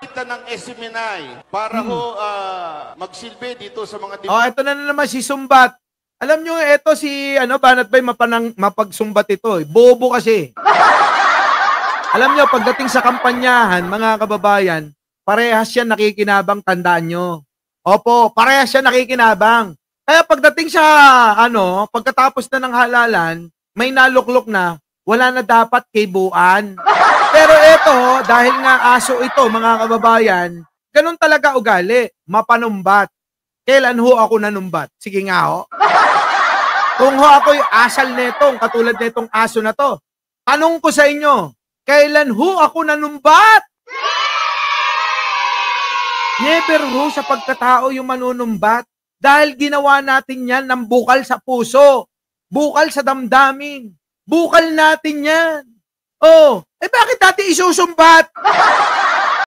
kita ng Esiminay para ho magsilbi dito sa mga Oh, ito na naman si Sumbat. Alam nyo, ito si, Banat Bay, mapagsumbat ito. Bobo kasi. Alam nyo, pagdating sa kampanyahan, mga kababayan, parehas yan nakikinabang, tandaan nyo. Opo, parehas yan nakikinabang. Kaya pagdating sa, pagkatapos na ng halalan, may naluklok na, wala na dapat kibuan. Pero ito, dahil nga aso ito, mga kababayan, ganun talaga ugali, mapanumbat. Kailan ho ako nanumbat? Sige nga ho. Kung ho ako'y asal netong, katulad netong aso na to, tanong ko sa inyo, kailan ho ako nanumbat? Never ho sa pagkatao yung manunumbat dahil ginawa natin yan ng bukal sa puso, bukal sa damdamin, bukal natin yan. Oh, bakit natin isusumbat?